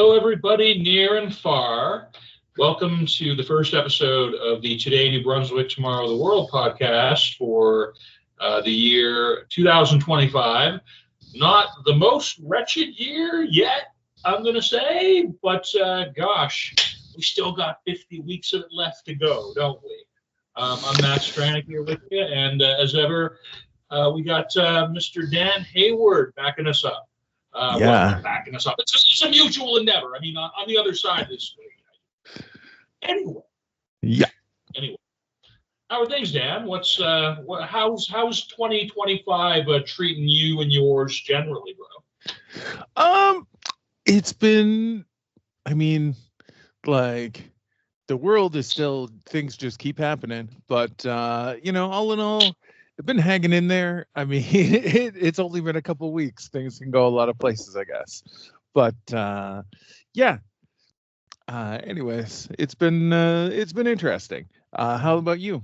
Hello, everybody near and far. Welcome to the first episode of the Today New Brunswick, Tomorrow the World podcast for the year 2025. Not the most wretched year yet, I'm going to say, but gosh, we still got 50 weeks of it left to go, don't we? I'm Matt Stranik here with you, and as ever, we got Mr. Dan Hayward backing us up. Yeah. Backing us up. It's a mutual endeavor. I mean, on the other side of this thing. Anyway. Yeah. Anyway, how are things, Dan? How's 2025 treating you and yours generally, bro? It's been. I mean, like, the world is still, things just keep happening, but all in all, I've been hanging in there. I mean, it's only been a couple of weeks. Things can go a lot of places, I guess. But yeah. Anyways, it's been interesting. How about you?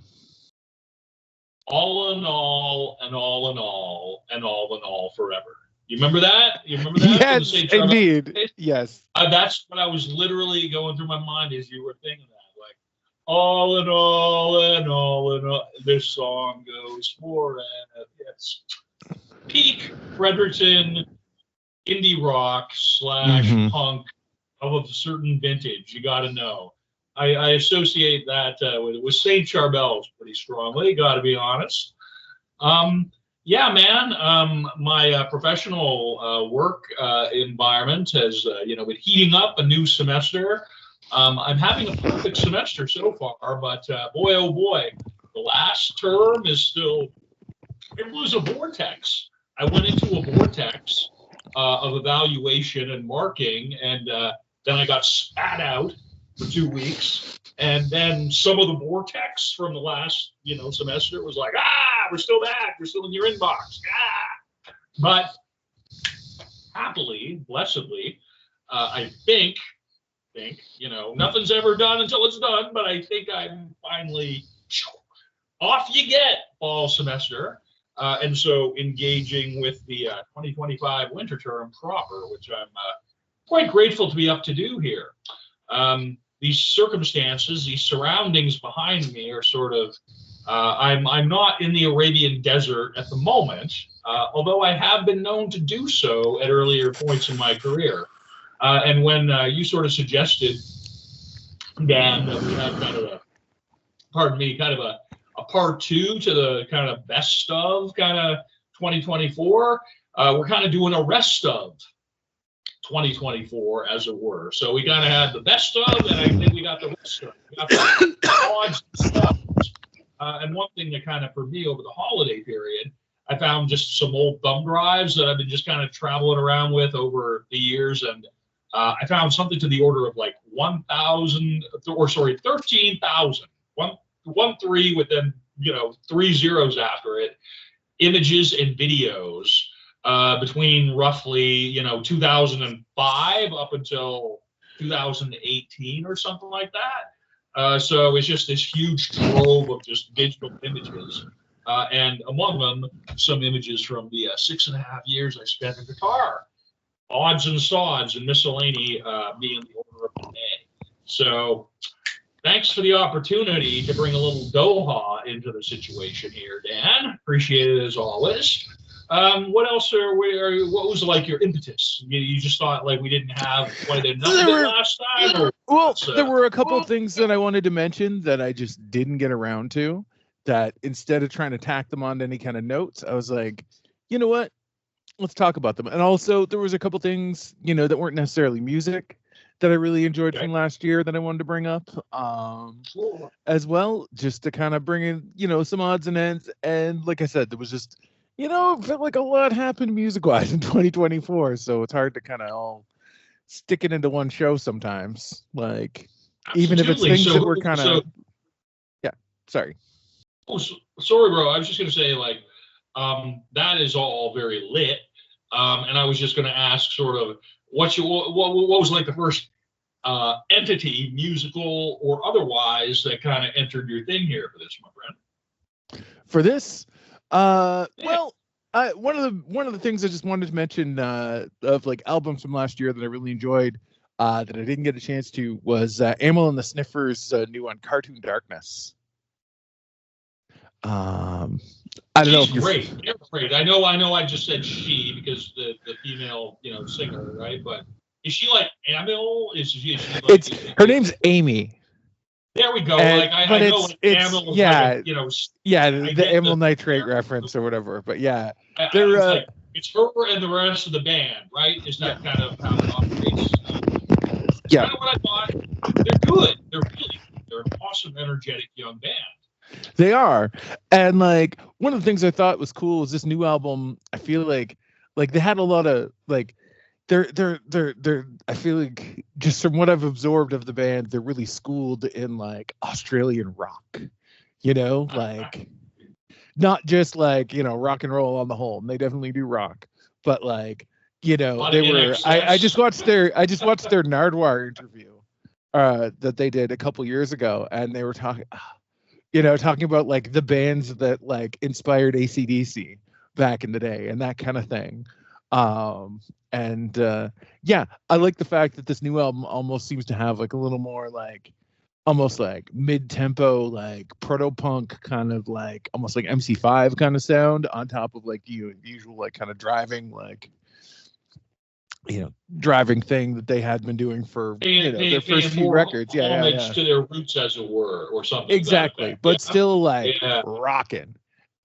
All in all, and all in all, and all in all forever. You remember that? Yes, indeed. Yes. That's what I was literally going through my mind as you were thinking that. Like, all in all, and all in all, this song goes forever. It's peak Fredericton indie rock / punk of a certain vintage. You got to know. I associate that with St. Charbel's pretty strongly. Got to be honest. Yeah, man. My professional work environment has, been heating up a new semester. I'm having a perfect semester so far, but boy, oh boy, the last term is still, it was a vortex. I went into a vortex of evaluation and marking, and then I got spat out for 2 weeks. And then some of the vortex from the last, semester was like, we're still back. We're still in your inbox. But happily, blessedly, I think, nothing's ever done until it's done, but I think I'm finally off you get fall semester. And so engaging with the 2025 winter term proper, which I'm quite grateful to be up to do here. These circumstances, these surroundings behind me are sort of, I'm not in the Arabian desert at the moment, although I have been known to do so at earlier points in my career. And when you sort of suggested, Dan, that we have kind of a part two to the kind of best of kind of 2024, we're kind of doing a rest of 2024, as it were. So we kind of had the best of, and I think we got the rest of. We got the odds and stuff. And one thing that kind of, for me, over the holiday period, I found just some old thumb drives that I've been just kind of traveling around with over the years, and I found something to the order of like 13,000, 1 3 with then 3 zeros after it, images and videos between roughly 2005 up until 2018 or something like that. So it's just this huge trove of just digital images, and among them some images from the 6.5 years I spent in Qatar. Odds and sods and miscellany being the order of the day. So thanks for the opportunity to bring a little Doha into the situation here, Dan. Appreciate it as always. What else what was like your impetus? You just thought like we didn't have quite enough of it last time? There were a couple things that I wanted to mention that I just didn't get around to, that instead of trying to tack them onto any kind of notes, I was like, you know what? Let's talk about them. And also there was a couple things, that weren't necessarily music that I really enjoyed from last year that I wanted to bring up as well, just to kind of bring in, some odds and ends. And like I said, there was just, it felt like a lot happened music-wise in 2024. So it's hard to kind of all stick it into one show sometimes. Like, absolutely. Even if it's things that were kind of, yeah, sorry. Oh, sorry, bro. I was just going to say, like, that is all very lit. And I was just going to ask sort of what was like the first entity, musical or otherwise, that kind of entered your thing here for this, my friend? For this, well, one of the things I just wanted to mention of like albums from last year that I really enjoyed that I didn't get a chance to was Amyl and the Sniffers' new on Cartoon Darkness. I don't know. She's great. They're great. I know. I just said she because the female, singer, right? But is she like Amyl? Is she like, it's her name's Amy. There we go. And, I know like Amyl. Yeah, yeah, the amyl nitrate reference or whatever. But yeah, they're it's her and the rest of the band, right? Is that kind of how it operates? Yeah. Kind of what I thought. They're good. They're an awesome, energetic young band. They are. And like one of the things I thought was cool was this new album. I feel like they had a lot of like they're I feel like just from what I've absorbed of the band, they're really schooled in like Australian rock. Like not just like, rock and roll on the whole. And they definitely do rock. But like, they were I just watched their Nardwuar interview that they did a couple years ago, and they were talking about like the bands that like inspired AC/DC back in the day and that kind of thing. Yeah, I like the fact that this new album almost seems to have like a little more like almost like mid-tempo, like proto-punk kind of like almost like MC5 kind of sound on top of like the usual like kind of driving like driving thing that they had been doing for their first few records. Homage to their roots, as it were, or something. Exactly, but still like rocking,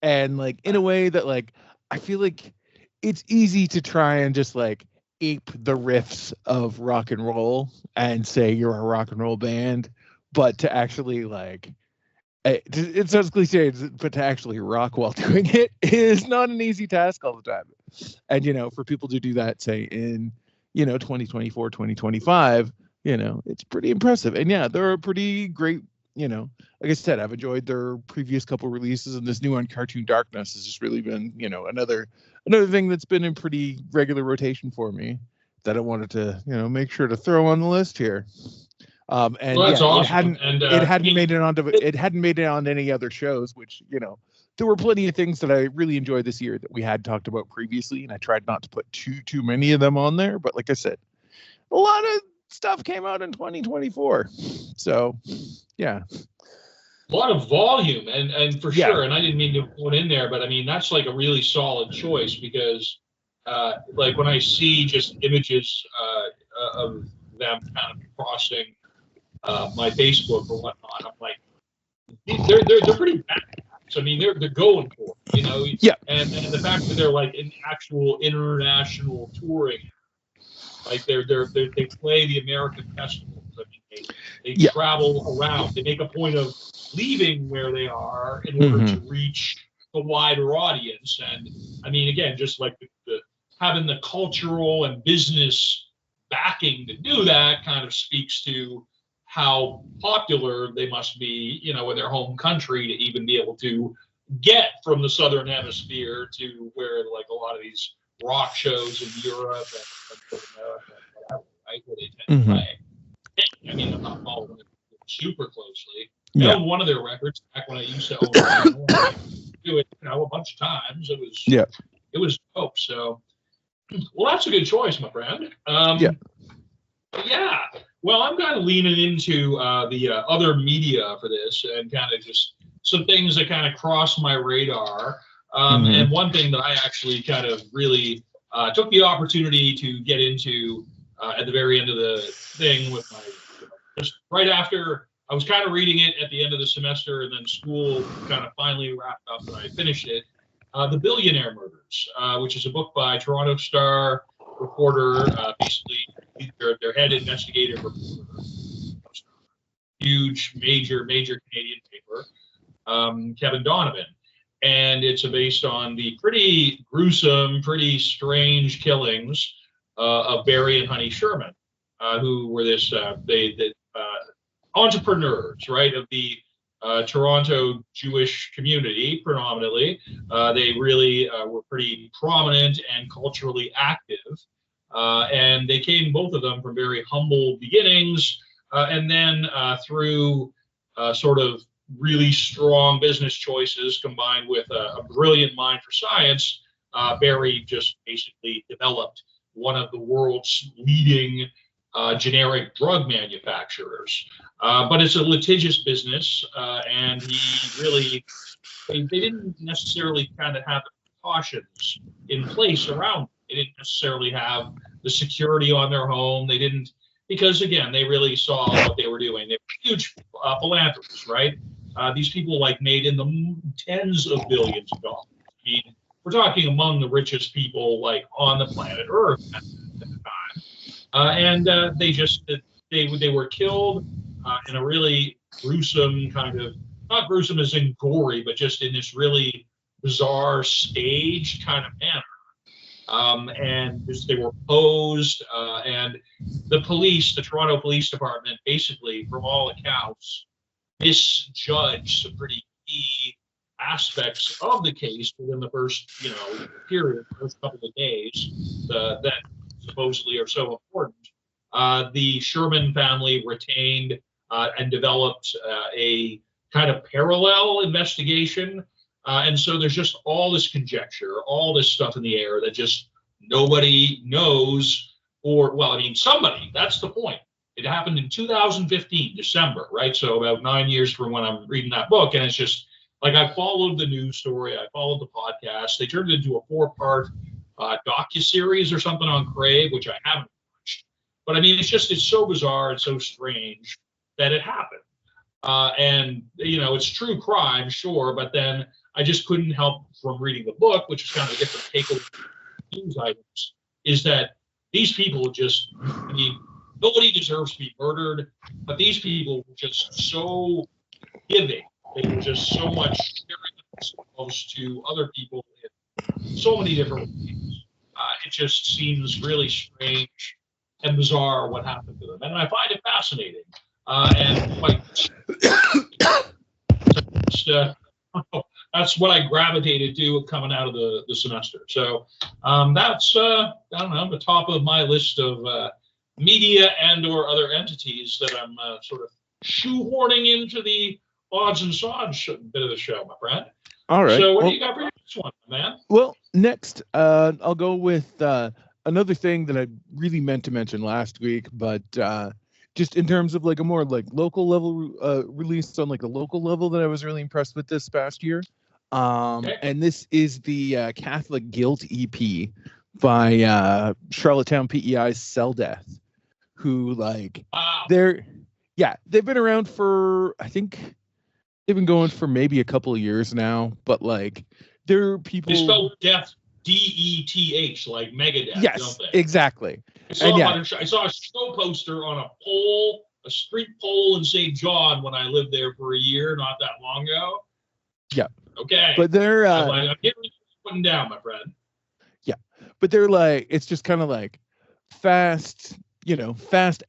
and like in a way that like I feel like it's easy to try and just like ape the riffs of rock and roll and say you're a rock and roll band, but to actually like it sounds cliche, but to actually rock while doing it is not an easy task all the time. And for people to do that, say in 2024, 2025, it's pretty impressive. And yeah, they're a pretty great. Like I said, I've enjoyed their previous couple releases, and this new on Cartoon Darkness has just really been another thing that's been in pretty regular rotation for me that I wanted to make sure to throw on the list here. And that's awesome. It hadn't made it on any other shows, which there were plenty of things that I really enjoyed this year that we had talked about previously, and I tried not to put too many of them on there. But like I said, a lot of stuff came out in 2024, so yeah, a lot of volume and for sure. And I didn't mean to put in there, but I mean that's like a really solid choice because like when I see just images of them kind of crossing my Facebook or whatnot, I'm like, they're pretty bad. I mean, they're going for it, Yeah. And the fact that they're like in actual international touring, like they play the American festivals. I mean, they travel around. They make a point of leaving where they are in order to reach the wider audience. And I mean, again, just like the having the cultural and business backing to do that kind of speaks to how popular they must be, in their home country to even be able to get from the Southern Hemisphere to where like a lot of these rock shows in Europe and America, whatever, right, where they tend to play. I mean, I'm not following it super closely. I owned one of their records back when I used to own do it, a bunch of times. It was dope. So, well, that's a good choice, my friend. Yeah. Well, I'm kind of leaning into the other media for this and kind of just some things that kind of cross my radar. And one thing that I actually kind of really took the opportunity to get into at the very end of the thing with my, just right after I was kind of reading it at the end of the semester, and then school kind of finally wrapped up and I finished it. The Billionaire Murders, which is a book by Toronto Star reporter, basically their head investigative reporter, huge, major Canadian paper, Kevin Donovan. And it's based on the pretty gruesome, pretty strange killings of Barry and Honey Sherman, who were this entrepreneurs, right, of the Toronto Jewish community predominantly. They really were pretty prominent and culturally active. And they came, both of them, from very humble beginnings. And then through sort of really strong business choices combined with a brilliant mind for science, Barry just basically developed one of the world's leading generic drug manufacturers. But it's a litigious business, and they didn't necessarily kind of have precautions in place around. They didn't necessarily have the security on their home. They didn't, because again, they really saw what they were doing. They were huge philanthropists, right? These people like made in the tens of billions of dollars. I mean, we're talking among the richest people like on the planet Earth at the time, and they were killed in a really gruesome kind of, not gruesome as in gory, but just in this really bizarre staged kind of manner. And they were posed, and the Toronto Police Department, basically, from all accounts, misjudged some pretty key aspects of the case within the first, period, first couple of days that supposedly are so important. The Sherman family retained and developed a kind of parallel investigation. And so there's just all this conjecture, all this stuff in the air that just nobody knows, somebody, that's the point. It happened in 2015, December, right? So about 9 years from when I'm reading that book. And it's just like, I followed the news story, I followed the podcast. They turned it into a 4-part docuseries or something on Crave, which I haven't watched. But I mean, it's so bizarre and so strange that it happened. And, it's true crime, sure, but then I just couldn't help from reading the book, which is kind of a different take on news items, is that these people nobody deserves to be murdered, but these people were just so giving. They were just so much sharing themselves to other people in so many different ways. It just seems really strange and bizarre what happened to them. And I find it fascinating. And quite that's what I gravitated to coming out of the semester. So that's I don't know, the top of my list of media and or other entities that I'm sort of shoehorning into the odds and sods bit of the show, my friend. All right. So what do you got for your next one, man? Well, next I'll go with another thing that I really meant to mention last week, but just in terms of like a more like local level release on like a local level that I was really impressed with this past year. Okay. And this is the Catholic Guilt EP by Charlottetown PEI's Cell Death, who they've been around for, I think they've been going for maybe a couple of years now, but like they're people. They spell death DETH, like Megadeth. Yes, don't they? Exactly. I saw a show poster on a street pole in St. John when I lived there for a year, not that long ago. Yeah. Okay. But they're I'm putting down, my friend. Yeah. But they're like, it's just kind of like fast,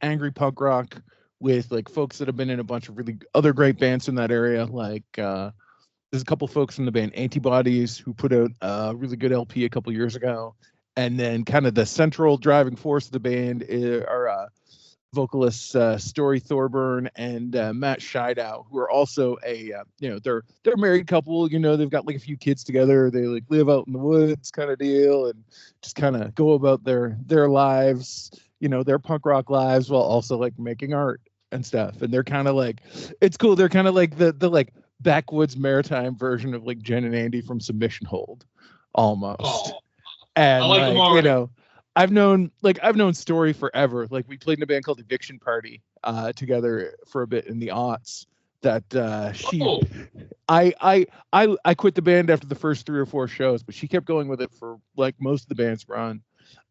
angry punk rock with like folks that have been in a bunch of really other great bands in that area. Like there's a couple folks in the band Antibodies who put out a really good LP a couple years ago. And then kind of the central driving force of the band are vocalists Story Thorburn and Matt Scheidow, who are also they're a married couple. They've got like a few kids together. They like live out in the woods kind of deal and just kind of go about their lives, their punk rock lives, while also like making art and stuff. And they're kind of like, it's cool. They're kind of like the like backwoods maritime version of like Jen and Andy from Submission Hold, almost. Oh. And like, I've known Story forever. Like we played in a band called Eviction Party together for a bit in the aughts. That I quit the band after the first 3 or 4 shows, but she kept going with it for like most of the band's run.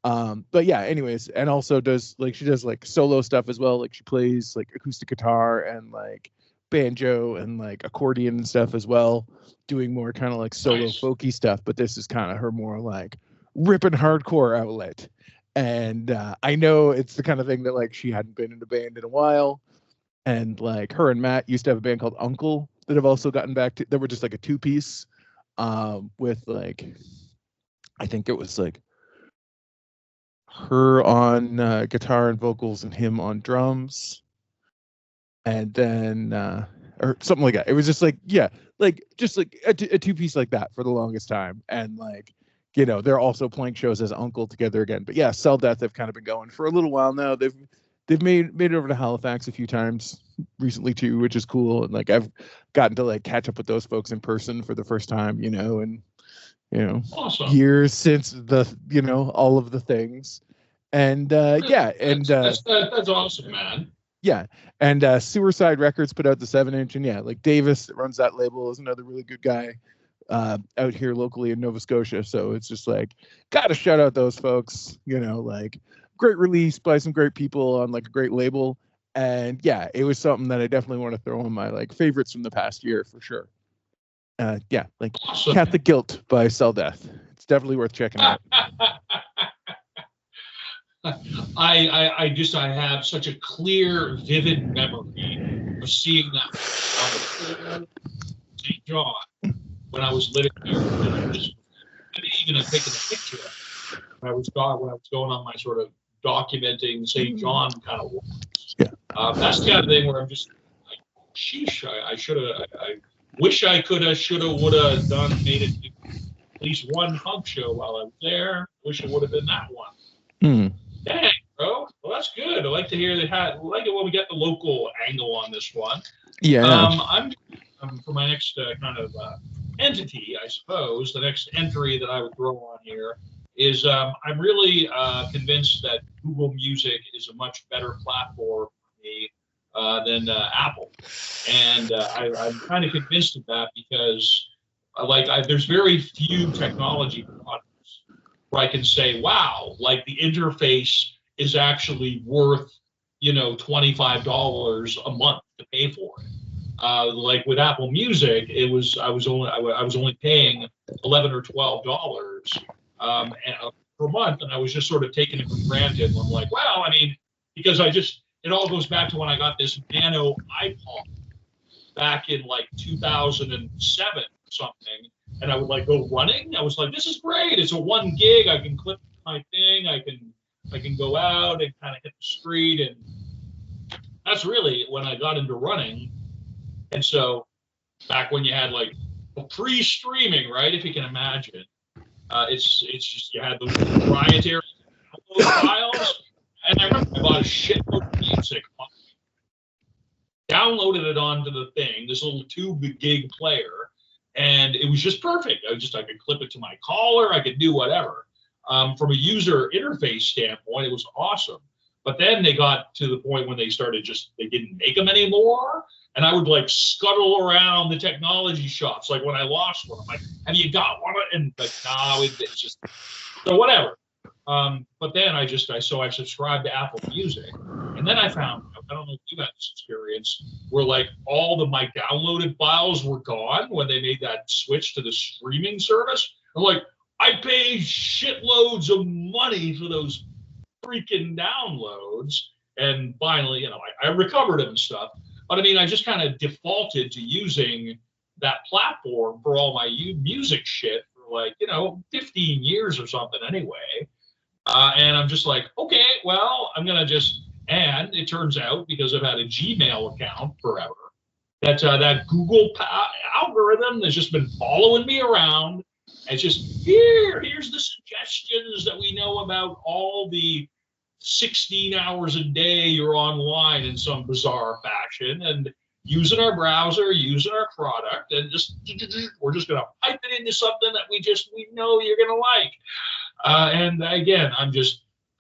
But yeah, anyways, and also she does like solo stuff as well. Like she plays like acoustic guitar and like banjo and like accordion and stuff as well, doing more kind of like solo folky stuff. But this is kind of her more like ripping hardcore outlet. And I know it's the kind of thing that like she hadn't been in a band in a while. And like her and Matt used to have a band called Uncle that have also gotten back to, they were just like a 2-piece with like, I think it was like her on guitar and vocals and him on drums. And then, or something like that. It was just like, yeah, like just like a 2-piece like that for the longest time. And like, they're also playing shows as Uncle together again. But yeah, Cell Death have kind of been going for a little while now. they've made it over to Halifax a few times recently too, which is cool. And like I've gotten to like catch up with those folks in person for the first time, and Awesome. years since all of the things. And That's awesome, man. yeah, and Sewerside Records put out the 7-inch, and yeah, like Davis that runs that label is another really good guy out here locally in Nova Scotia. So it's just like, gotta shout out those folks, like great release by some great people on like a great label. And yeah, it was something that I definitely want to throw in my like favorites from the past year for sure. Yeah, like Awesome. Catholic Guilt by Cell Death. It's definitely worth checking out. I have such a clear, vivid memory of seeing that on St. John when I was living there. And even taking a picture of it when I was going on my sort of documenting St. John kind of walks. Yeah. That's the kind of thing where I'm just like, sheesh, I wish I coulda, shoulda, woulda made it to at least one punk show while I was there. Wish it would have been that one. Dang, bro. Well, that's good. I like to hear I like it when we get the local angle on this one. Yeah. I'm for my next kind of entity, I suppose. The next entry that I would throw on here is I'm really convinced that Google Music is a much better platform for me than Apple, and I'm kind of convinced of that because there's very few technology products where I can say, wow, like the interface is actually worth $25 a month to pay for it. Like with Apple Music, I was only paying $11 or $12 per month, and I was just sort of taking it for granted. And I'm like, well, I mean, because it all goes back to when I got this Nano iPod back in like 2007 or something, and I would like go running. I was like, this is great. It's a 1 gig. I can clip my thing. I can go out and kind of hit the street, and that's really when I got into running. And so back when you had like pre-streaming, right? If you can imagine, it's just you had those proprietary files. And I remember I bought a shitload of music, downloaded it onto the thing, this little 2 gig player, and it was just perfect. I could clip it to my collar, I could do whatever. From a user interface standpoint, it was awesome. But then they got to the point when they didn't make them anymore. And I would like scuttle around the technology shops. Like when I lost one, I'm like, have you got one? And like, no, it's just, so whatever. But then I subscribed to Apple Music. And then I found, I don't know if you had this experience, where like all of my downloaded files were gone when they made that switch to the streaming service. I'm like, I pay shitloads of money for those freaking downloads. And finally, I recovered them and stuff. But I mean, I just kind of defaulted to using that platform for all my music shit for like, 15 years or something anyway. And I'm just like, okay, well, I'm going to and it turns out, because I've had a Gmail account forever, that Google algorithm has just been following me around. It's just, here's the suggestions that we know about all the 16 hours a day you're online in some bizarre fashion, and using our browser, using our product, and we're just going to pipe it into something that we know you're going to like. And again,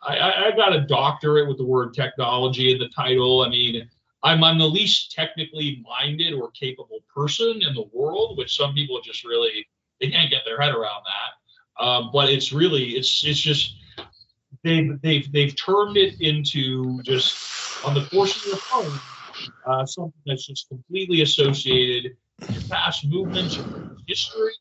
I got a doctorate with the word technology in the title. I mean, I'm the least technically minded or capable person in the world, which some people just really, they can't get their head around that. But it's just, they've turned it into just on the course of your phone, something that's just completely associated with your past movements, your history,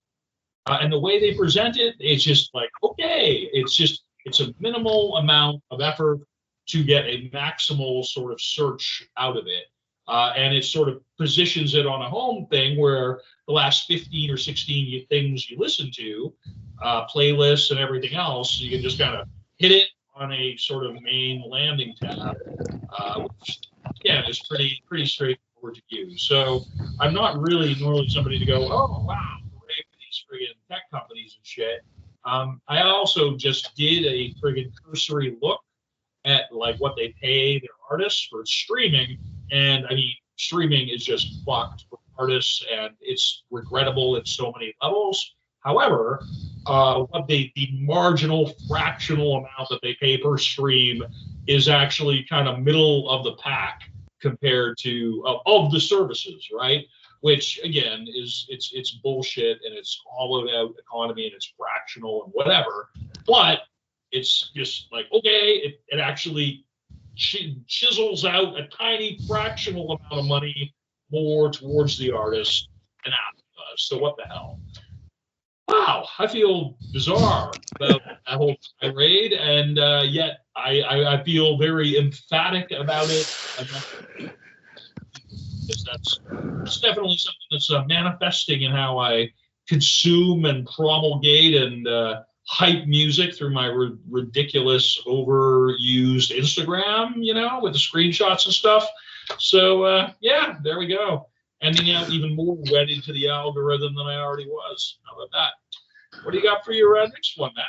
and the way they present it. It's just like, okay, it's a minimal amount of effort to get a maximal sort of search out of it, and it sort of positions it on a home thing where the last 15 or 16 things you listen to, playlists and everything else, you can just kind of hit it on a sort of main landing tab, which again is pretty straightforward to use. So I'm not really normally somebody to go, oh wow, hooray for these friggin' tech companies and shit. I also just did a friggin' cursory look at like what they pay their artists for streaming, and I mean streaming is just fucked for artists, and it's regrettable in so many levels. However, what the marginal fractional amount that they pay per stream is actually kind of middle of the pack compared to of the services, right? Which again is it's bullshit and it's hollowed out economy and it's fractional and whatever. But it's just like okay, it actually chisels out a tiny fractional amount of money more towards the artist than Apple does. So what the hell? Wow, I feel bizarre about that whole tirade, and yet I feel very emphatic about it. Because that's definitely something that's manifesting in how I consume and promulgate and hype music through my ridiculous, overused Instagram, with the screenshots and stuff. So, yeah, there we go. Ending out even more wedded to the algorithm than I already was. How about that? What do you got for your next one, Matt?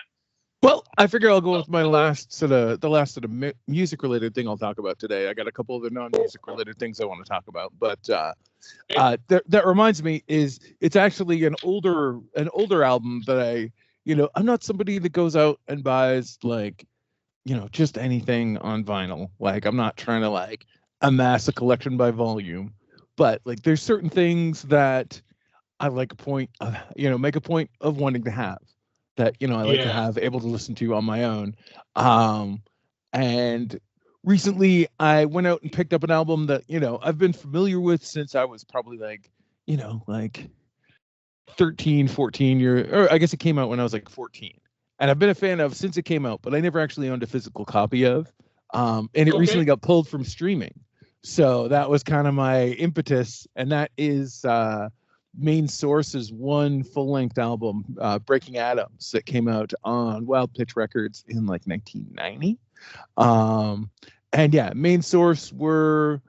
Well, I figure I'll go with my last sort of music-related thing I'll talk about today. I got a couple of the non-music-related things I want to talk about, but that reminds me it's actually an older album that I'm not somebody that goes out and buys just anything on vinyl. Like I'm not trying to amass a collection by volume, but there's certain things that I make a point of wanting to have. That I like to have able to listen to on my own. And recently I went out and picked up an album that I've been familiar with since I was probably 13, 14 years, or I guess it came out when I was 14, and I've been a fan of since it came out, but I never actually owned a physical copy of. And it recently got pulled from streaming, so that was kind of my impetus, and that is Main Source's one full-length album, Breaking Atoms, that came out on Wild Pitch Records in 1990. And yeah, Main Source they were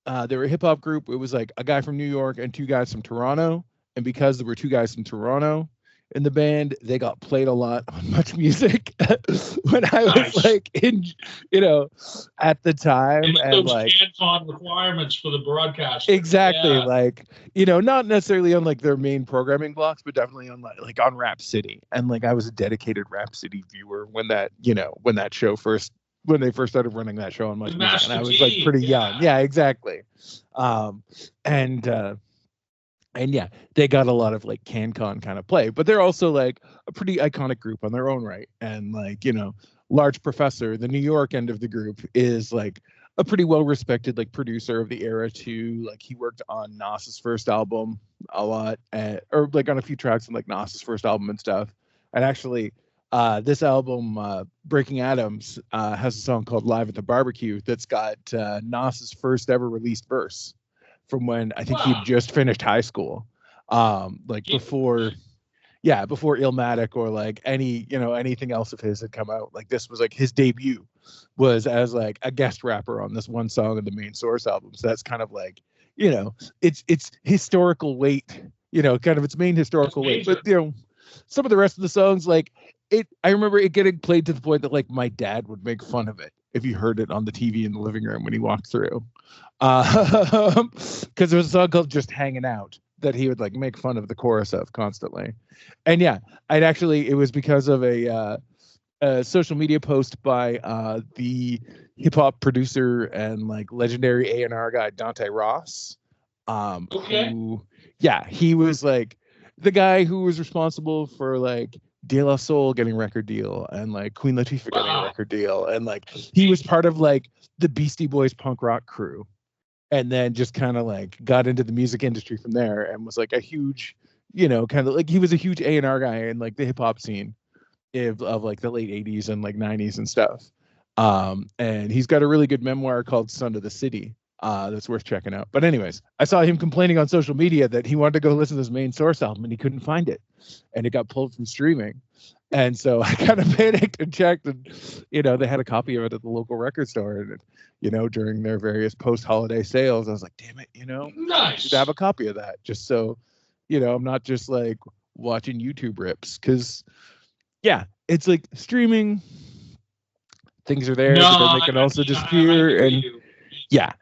a hip-hop group. It was a guy from New York and two guys from Toronto, and because there were two guys from Toronto in the band, they got played a lot on Much Music when I was at the time, and those CanCon requirements for the broadcast. Exactly, not necessarily on their main programming blocks, but definitely on on Rap City, and I was a dedicated Rap City viewer when that show when they first started running that show on Much Music, and I was pretty young. Yeah, exactly. And yeah, they got a lot of CanCon kind of play, but they're also a pretty iconic group on their own right. And Large Professor, the New York end of the group, is a pretty well respected producer of the era too. He worked on Nas's first album a lot, or on a few tracks on Nas's first album and stuff. And actually, this album, Breaking Atoms, has a song called Live at the Barbecue that's got Nas's first ever released verse from when I think he'd just finished high school, before Illmatic or anything else of his had come out. This was his debut was as a guest rapper on this one song of the Main Source album. So that's kind of it's historical weight, kind of its main historical weight. But some of the rest of the songs, I remember it getting played to the point that my dad would make fun of it if he heard it on the TV in the living room when he walked through. Because there was a song called Just Hanging Out that he would make fun of the chorus of constantly. And yeah, it was because of a social media post by the hip hop producer and legendary A&R guy Dante Ross. Who, he was the guy who was responsible for De La Soul getting a record deal and Queen Latifah getting a record deal, and he was part of the Beastie Boys punk rock crew, and then just kind of got into the music industry from there, and was a huge, kind of he was a huge A&R guy in the hip hop scene of the late 80s and 90s and stuff. And he's got a really good memoir called Son of the City that's worth checking out. But anyways, I saw him complaining on social media that he wanted to go listen to his Main Source album and he couldn't find it, and it got pulled from streaming. And so I kind of panicked and checked, and they had a copy of it at the local record store, and during their various post-holiday sales, I was like, damn it, nice. I should have a copy of that, just so I'm not just watching YouTube rips, because yeah, it's streaming things are there, No, but then they can also disappear. I And you. yeah,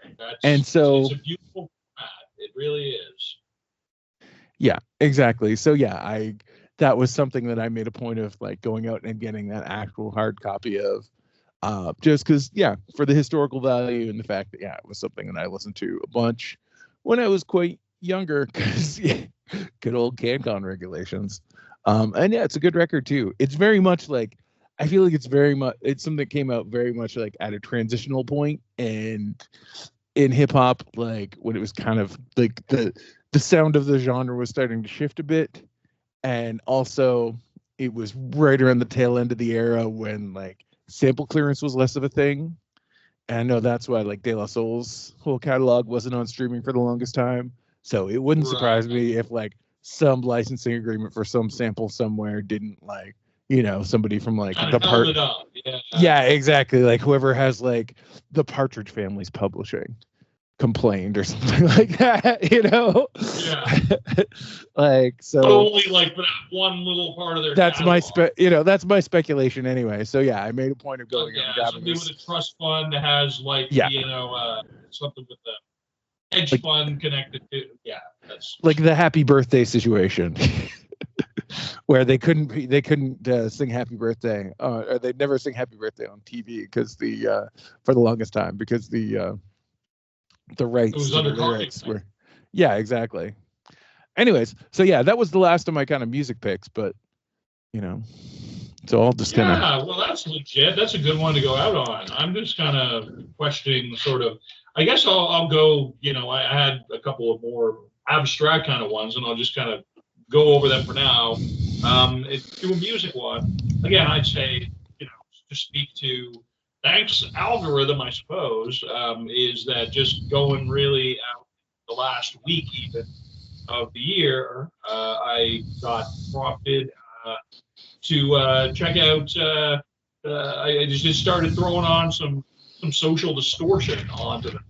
and so it's a beautiful format. It really is. yeah, exactly. So yeah, that was something that I made a point of like going out and getting that actual hard copy of, just because for the historical value and the fact that it was something that I listened to a bunch when I was quite younger, because good old CanCon regulations. And it's a good record too. It's very much like, I feel like it's something that came out very much like at a transitional point, and in hip hop, like when it was kind of like the sound of the genre was starting to shift a bit, and also it was right around the tail end of the era when like sample clearance was less of a thing. And I know that's why like De La Soul's whole catalog wasn't on streaming for the longest time. So it wouldn't surprise me if like some licensing agreement for some sample somewhere didn't, like, somebody from like kind of held it up. Yeah, exactly. Like whoever has like the Partridge Family's publishing complained or something like that, Yeah. Like, so but only like that one little part of their that's catalog. that's my speculation anyway. So I made a point of going out and grabbing somebody this. with a trust fund that has like something with the hedge fund connected to that's like the happy birthday situation. Where they couldn't sing happy birthday, or they'd never sing happy birthday on TV because for the longest time, because the rights to the lyrics were exactly. Anyways, so that was the last of my kind of music picks, but so I'll just well, that's legit. That's a good one to go out on. I'm just kind of questioning sort of, I guess I'll go, I had a couple of more abstract kind of ones, and I'll just kind of go over them for now. To a music one, again, I'd say, to speak to thanks algorithm, I suppose, is that just going really out the last week even of the year, I got prompted to check out. I just started throwing on some Social Distortion onto them,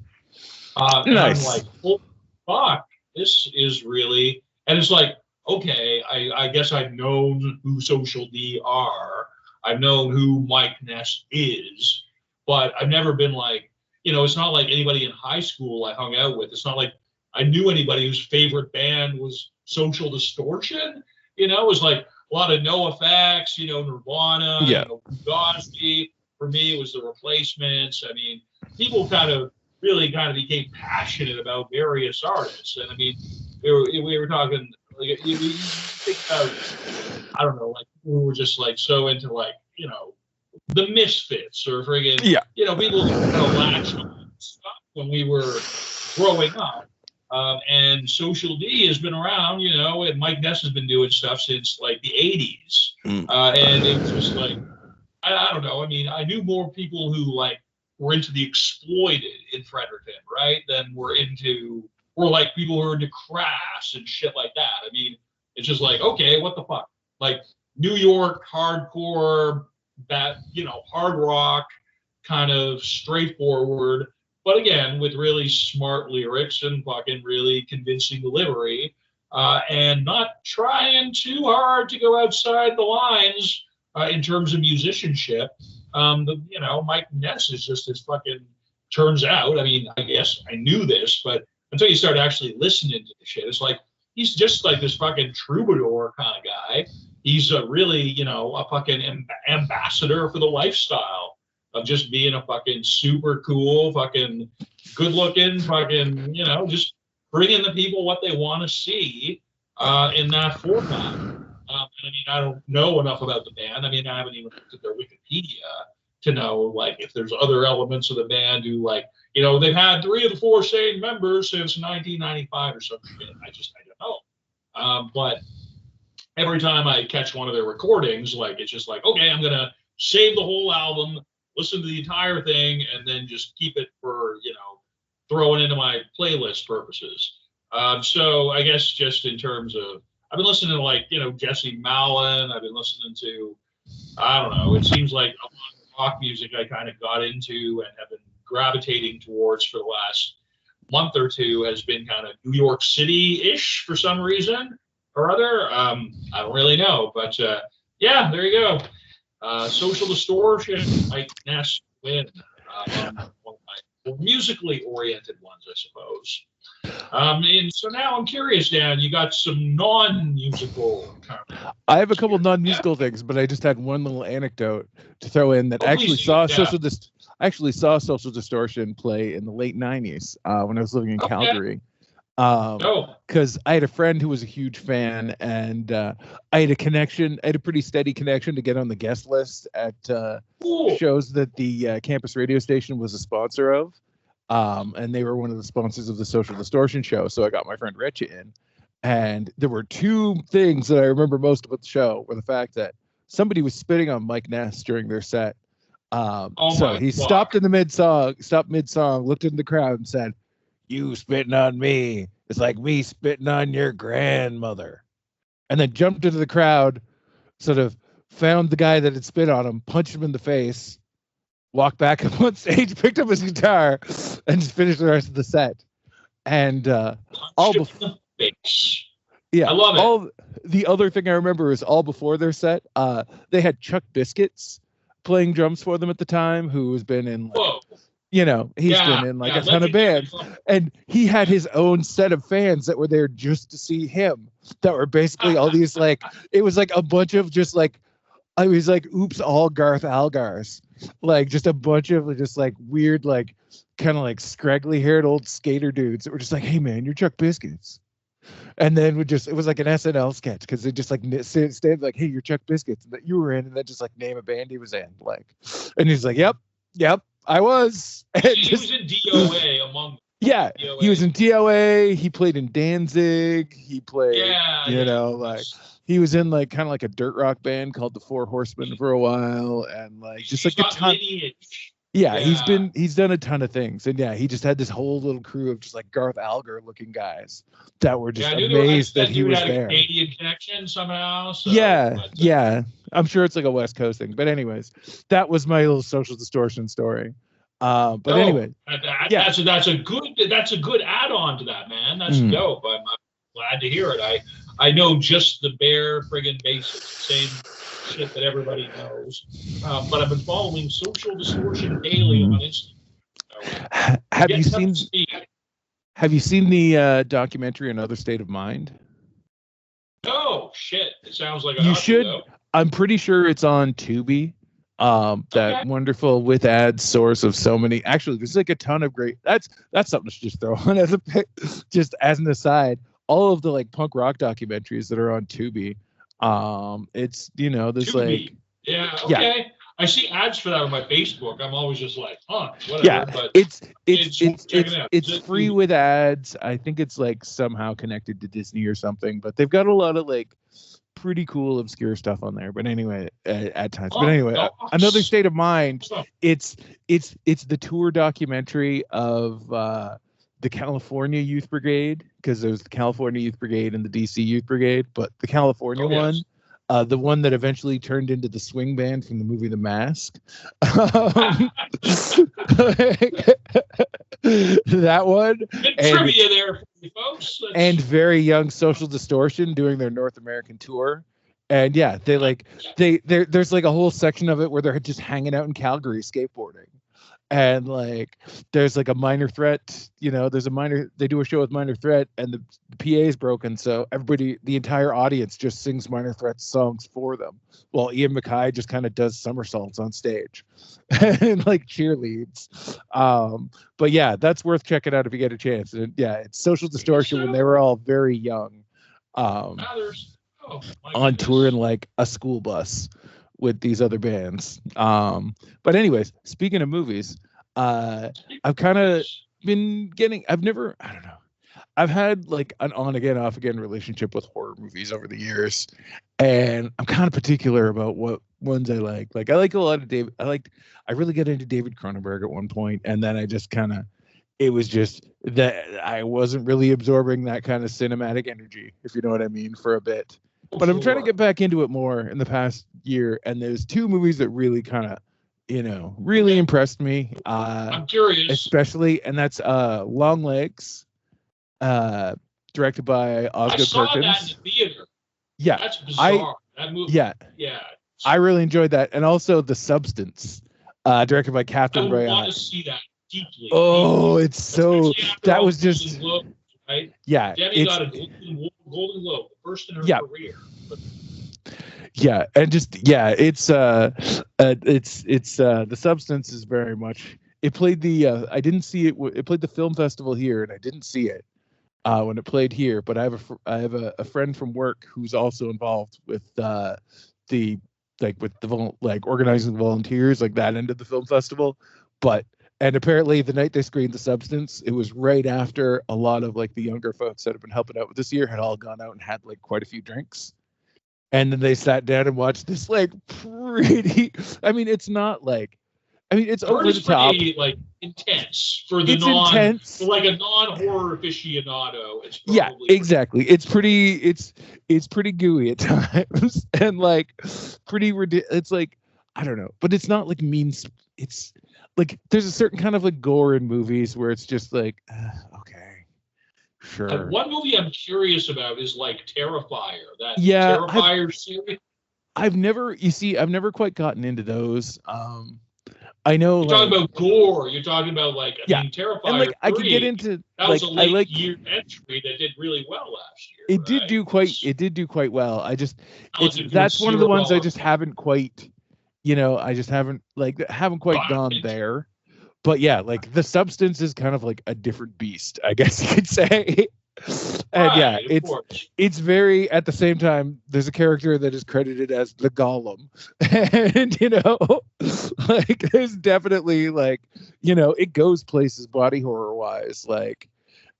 and nice. I'm like, oh fuck, this is really, and it's like, okay, I guess I've known who Social D are. I've known who Mike Ness is, but I've never been like, it's not like anybody in high school I hung out with. It's not like I knew anybody whose favorite band was Social Distortion. It was like a lot of NoFX, Nirvana, Fugazi. For me, it was the Replacements. I mean, people really became passionate about various artists. And I mean, we were talking, like, you think about, I don't know, like we were just like so into like, the Misfits or friggin', people latched on stuff when we were growing up. And Social D has been around, and Mike Ness has been doing stuff since like the 80s. And it was just like, I don't know. I mean, I knew more people who like were into the Exploited in Fredericton, right? Than were like people who are into Crass and shit like that. I mean, it's just like, okay, what the fuck? Like New York hardcore, that, hard rock, kind of straightforward, but again, with really smart lyrics and fucking really convincing delivery, and not trying too hard to go outside the lines in terms of musicianship. Mike Ness is just as fucking, turns out, I mean, I guess I knew this, but until you start actually listening to the shit, it's like, he's just like this fucking troubadour kind of guy. He's a really, a fucking ambassador for the lifestyle of just being a fucking super cool, fucking good looking, fucking, just bringing the people what they want to see in that format. I mean, I don't know enough about the band. I mean, I haven't even looked at their Wikipedia to know, like, if there's other elements of the band who, like, they've had 3 of the 4 same members since 1995 or something. I don't know. But every time I catch one of their recordings, like, it's just like, okay, I'm going to save the whole album, listen to the entire thing, and then just keep it for, throwing into my playlist purposes. So I guess just in terms of, I've been listening to, like, Jesse Malin. I've been listening to, I don't know, it seems like a lot of rock music I kind of got into and have been gravitating towards for the last month or two has been kind of New York City-ish for some reason or other. I don't really know, but yeah, there you go. Social Distortion, Mike Ness win. One of my more musically oriented ones, I suppose. And so now I'm curious, Dan, you got some non-musical comments. I have a couple non-musical things, but I just had one little anecdote to throw in that I actually saw Social Distortion play in the late 90s when I was living in Calgary. Because I had a friend who was a huge fan, and I had a pretty steady connection to get on the guest list at shows that the campus radio station was a sponsor of. And they were one of the sponsors of the Social Distortion show. So I got my friend Richie in. And there were two things that I remember most about the show were the fact that somebody was spitting on Mike Ness during their set. So he stopped mid-song, looked in the crowd and said, "You spitting on me. It's like me spitting on your grandmother." And then jumped into the crowd, sort of found the guy that had spit on him, punched him in the face, walked back up on stage, picked up his guitar, and just finished the rest of the set. And all before, yeah, I love it. The other thing I remember is all before their set, they had Chuck Biscuits playing drums for them at the time, who has been in, he's been in a ton of bands, and he had his own set of fans that were there just to see him. That were basically all these it was like a bunch of just I was like, oops, all Garth Algars. Just a bunch of just weird, kind of scraggly haired old skater dudes that were just like, "Hey man, you're Chuck Biscuits." And then it was like an SNL sketch because they just stand "Hey, you're Chuck Biscuits," that you were in, and then just name a band he was in. And he's like, Yep, I was. And he was in DOA among. Yeah, DOA. He was in DOA. He played in Danzig. He played, he was in kind of a dirt rock band called the Four Horsemen for a while, and just a ton. Yeah, he's done a ton of things, and he just had this whole little crew of just Garth Algar looking guys that were just amazed that he was there. A Canadian connection somehow. So, yeah. I'm sure it's a West Coast thing, but anyways, that was my little Social Distortion story. Anyway, that's a good add-on to that, man. That's dope. I'm glad to hear it. I know just the bare friggin' basics, same shit that everybody knows. But I've been following Social Distortion daily on Instagram. Have you seen the documentary Another State of Mind? Oh shit! It sounds like you should. I'm pretty sure it's on Tubi. That wonderful with ads source of so many. Actually, there's a ton of great. That's something to just throw on as just as an aside. All of the punk rock documentaries that are on Tubi. It's there's Tubi. Yeah. I see ads for that on my Facebook. I'm always just whatever. Yeah, but it's free with ads. I think it's somehow connected to Disney or something. But they've got a lot of pretty cool obscure stuff on there. But anyway, at times. But anyway, Another State of Mind. It's the tour documentary of the California Youth Brigade, because there's the California Youth Brigade and the DC Youth Brigade, but the California one, the one that eventually turned into the swing band from the movie The Mask. That one. Trivia there for you folks. And very young Social Distortion doing their North American tour. And there's a whole section of it where they're just hanging out in Calgary skateboarding. And there's a Minor Threat, they do a show with Minor Threat, and the PA is broken, so the entire audience just sings Minor Threat songs for them, while Ian MacKaye just kind of does somersaults on stage and cheerleads. But yeah, that's worth checking out if you get a chance. And it's Social Distortion when they were all very young, on tour in a school bus with these other bands. But anyways, speaking of movies, I've kind of been I've had an on again, off again relationship with horror movies over the years, and I'm kind of particular about what ones I like. I like a lot of I really got into David Cronenberg at one point, and then I just it was just that I wasn't really absorbing that kind of cinematic energy, if you know what I mean, for a bit. But I'm trying to get back into it more in the past year, and there's two movies that really kind of, really impressed me. I'm curious, especially, and that's Long Legs, directed by Osgood Perkins. I saw that in the theater. Yeah, that's bizarre. That movie. Yeah. I really enjoyed that, and also The Substance, directed by I Catherine would want Breillat. to see that deeply. Oh, it's so Especially after that all was Golden just Globes, right? yeah, Demi got a Golden Globe, the first in her Yeah. career. yeah, and just it's The Substance is very much. It played the I didn't see it. It played the film festival here, and I didn't see it when it played here. But I have a friend from work who's also involved with the organizing volunteers, like that end of the film festival. And apparently the night they screened The Substance, it was right after a lot of like the younger folks that have been helping out with this year had all gone out and had like quite a few drinks. And then they sat down and watched this like pretty. I mean, it's not like. I mean, it's over the top. Pretty, like intense for the intense. For like a non-horror aficionado. It's yeah, exactly. It's pretty. It's pretty gooey at times, and like pretty ridiculous. It's like I don't know, but it's not like mean. It's like there's a certain kind of like gore in movies where it's just like okay, sure. One movie I'm curious about is like Terrifier. That Yeah, Terrifier series. I've never quite gotten into those. I know. You're talking about gore. You're talking about like I mean, Terrifier. And like 3, I could get into that was a late year entry that did really well last year. It did do quite. It did do quite well. That's one of the ones I just haven't quite. I just haven't quite gone there. But yeah, like The Substance is kind of like a different beast, I guess you could say. And yeah, it's very at the same time. There's a character that is credited as the Golem, and like there's definitely like it goes places body horror wise, like,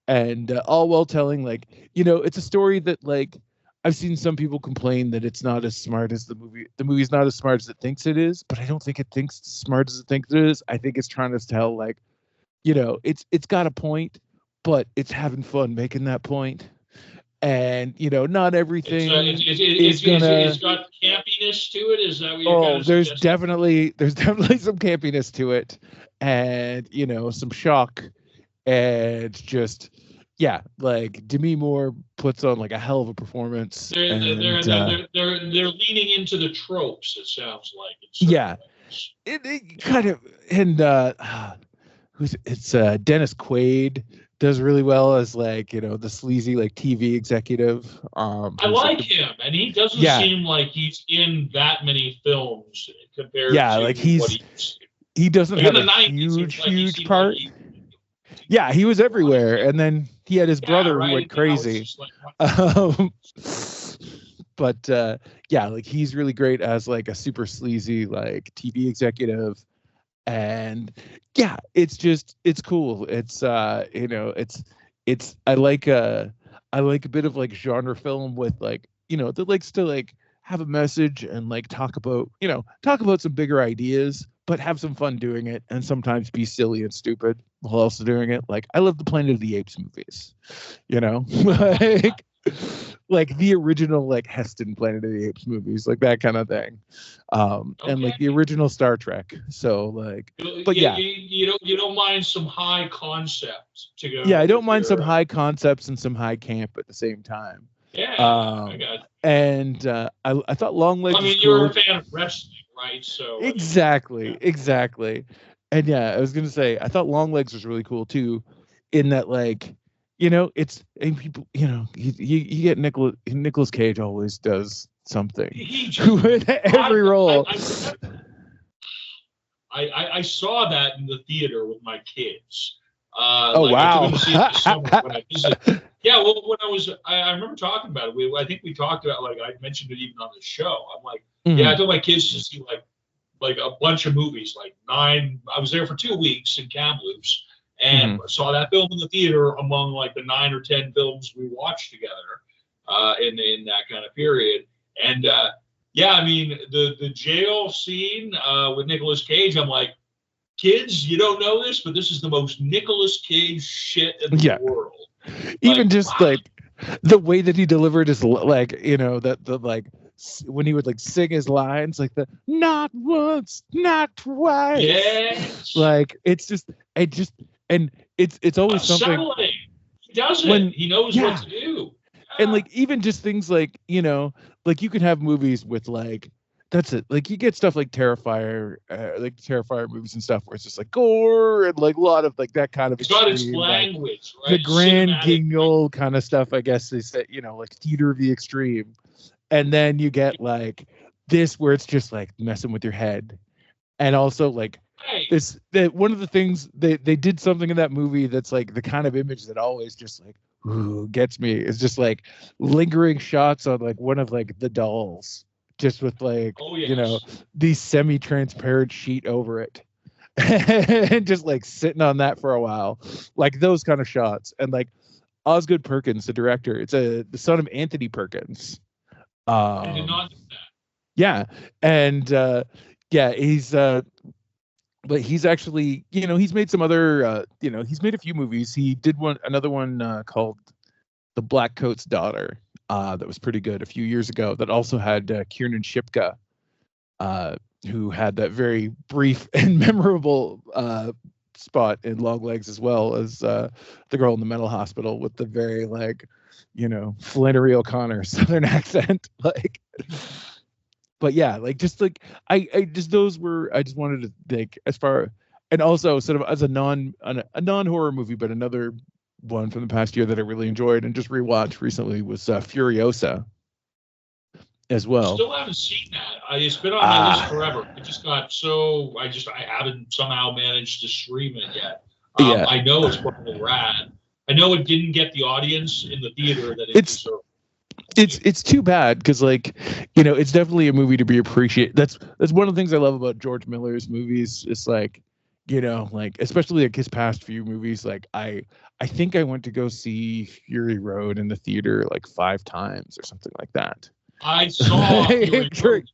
and all while telling like it's a story that like I've seen some people complain that it's not as smart as the movie. The movie's not as smart as it thinks it is, but I don't think it thinks as smart as it thinks it is. I think it's trying to tell like, it's got a point. But it's having fun making that point, and not everything it's got campiness to it. Is that what you're there's definitely some campiness to it, and some shock, and just like Demi Moore puts on like a hell of a performance. They're leaning into the tropes. It sounds like it kind of and it's Dennis Quaid. Does really well as like the sleazy like TV executive. I like him, and he doesn't seem like he's in that many films compared to like he doesn't have a huge part. He was everywhere, and then he had his brother who went crazy. But like he's really great as like a super sleazy like TV executive. And it's cool. It's I like a bit of like genre film with like that likes to like have a message and like talk about some bigger ideas, but have some fun doing it, and sometimes be silly and stupid while also doing it. Like I love the Planet of the Apes movies, like the original like Heston Planet of the Apes movies, like that kind of thing, and like the original Star Trek. So like, but you don't mind some high concepts to go. I don't mind some high concepts and some high camp at the same time. I got it. And I thought Longlegs. I mean, you're a fan of wrestling, right? So exactly. And I was gonna say I thought Longlegs was really cool too, in that like. It's and people. You get Nicolas Cage always does something with every role. I saw that in the theater with my kids. Wow! When I visited. I remember talking about it. I think we talked about like I mentioned it even on the show. I'm like, I told my kids to see like a bunch of movies, like 9. I was there for 2 weeks in Kamloops. And saw that film in the theater among like the 9 or 10 films we watched together in that kind of period. And I mean the jail scene with Nicolas Cage. I'm like, kids, you don't know this, but this is the most Nicolas Cage shit in the world. Even just like the way that he delivered his like the like when he would like sing his lines, like the not once, not twice. Yes. Like it's just. And it's always something. He does it. He knows what to do. And like even just things like like you can have movies with like that's it. Like you get stuff like Terrifier movies and stuff where it's just like gore and like a lot of like that kind of It's got its extreme, like, language, right? the grand Cinematic. guignol kind of stuff. I guess is that like theater of the extreme, and then you get like this where it's just like messing with your head, and also like Hey, that one of the things they did something in that movie that's like the kind of image that always just like ooh, gets me is just like lingering shots on like one of like the dolls just with like oh yes. the semi-transparent sheet over it and just like sitting on that for a while, like those kind of shots. And like Osgood Perkins, the director, it's the son of Anthony Perkins. I did not do that. Yeah, and yeah, but he's actually, he's made some other, he's made a few movies. He did another one called The Black Coat's Daughter, that was pretty good a few years ago. That also had Kiernan Shipka, who had that very brief and memorable spot in Long Legs, as well as the girl in the mental hospital with the very like, Flannery O'Connor Southern accent, like. But yeah, like just like I just I just wanted to like as far, and also sort of as a non horror movie, but another one from the past year that I really enjoyed and just rewatched recently was Furiosa as well. Still haven't seen that. It's been on my list forever. It just got so I haven't somehow managed to stream it yet. Yeah. I know it's probably rad. I know it didn't get the audience in the theater that it deserved. It's too bad because like it's definitely a movie to be appreciated. That's one of the things I love about George Miller's movies. It's like like especially like his past few movies. Like I think I went to go see Fury Road in the theater like 5 times or something like that. I saw Fury Road.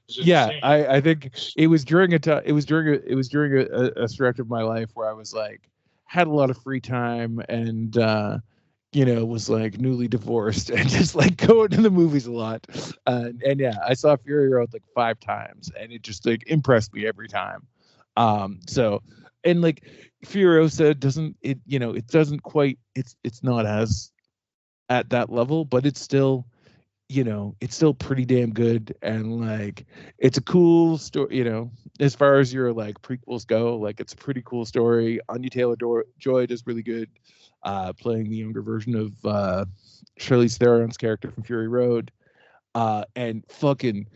Yeah, I think it was during a stretch of my life where I was like had a lot of free time and was like newly divorced and just like going to the movies a lot. And yeah, I saw Fury Road like 5 times and it just like impressed me every time. So, and like Furiosa doesn't quite, it's not as at that level, but it's still, it's still pretty damn good. And like, it's a cool story, as far as your like prequels go, like it's a pretty cool story. Anya Taylor-Joy does really good. Playing the younger version of Charlize Theron's character from Fury Road, and fucking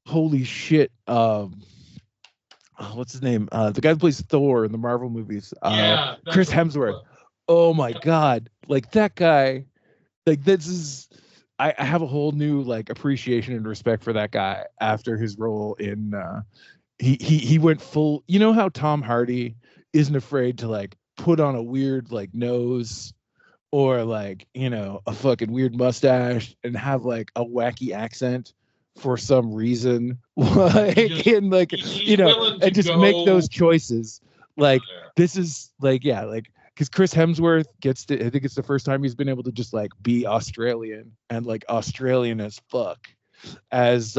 holy shit, what's his name? The guy who plays Thor in the Marvel movies, Chris Hemsworth. Oh my god, like that guy, like this is. I have a whole new like appreciation and respect for that guy after his role in. He went full. You know how Tom Hardy isn't afraid to like put on a weird like nose or like a fucking weird mustache and have like a wacky accent for some reason, like and like and just make those choices. Like this is like like because Chris Hemsworth gets to, I think it's the first time he's been able to just like be Australian and like Australian as fuck as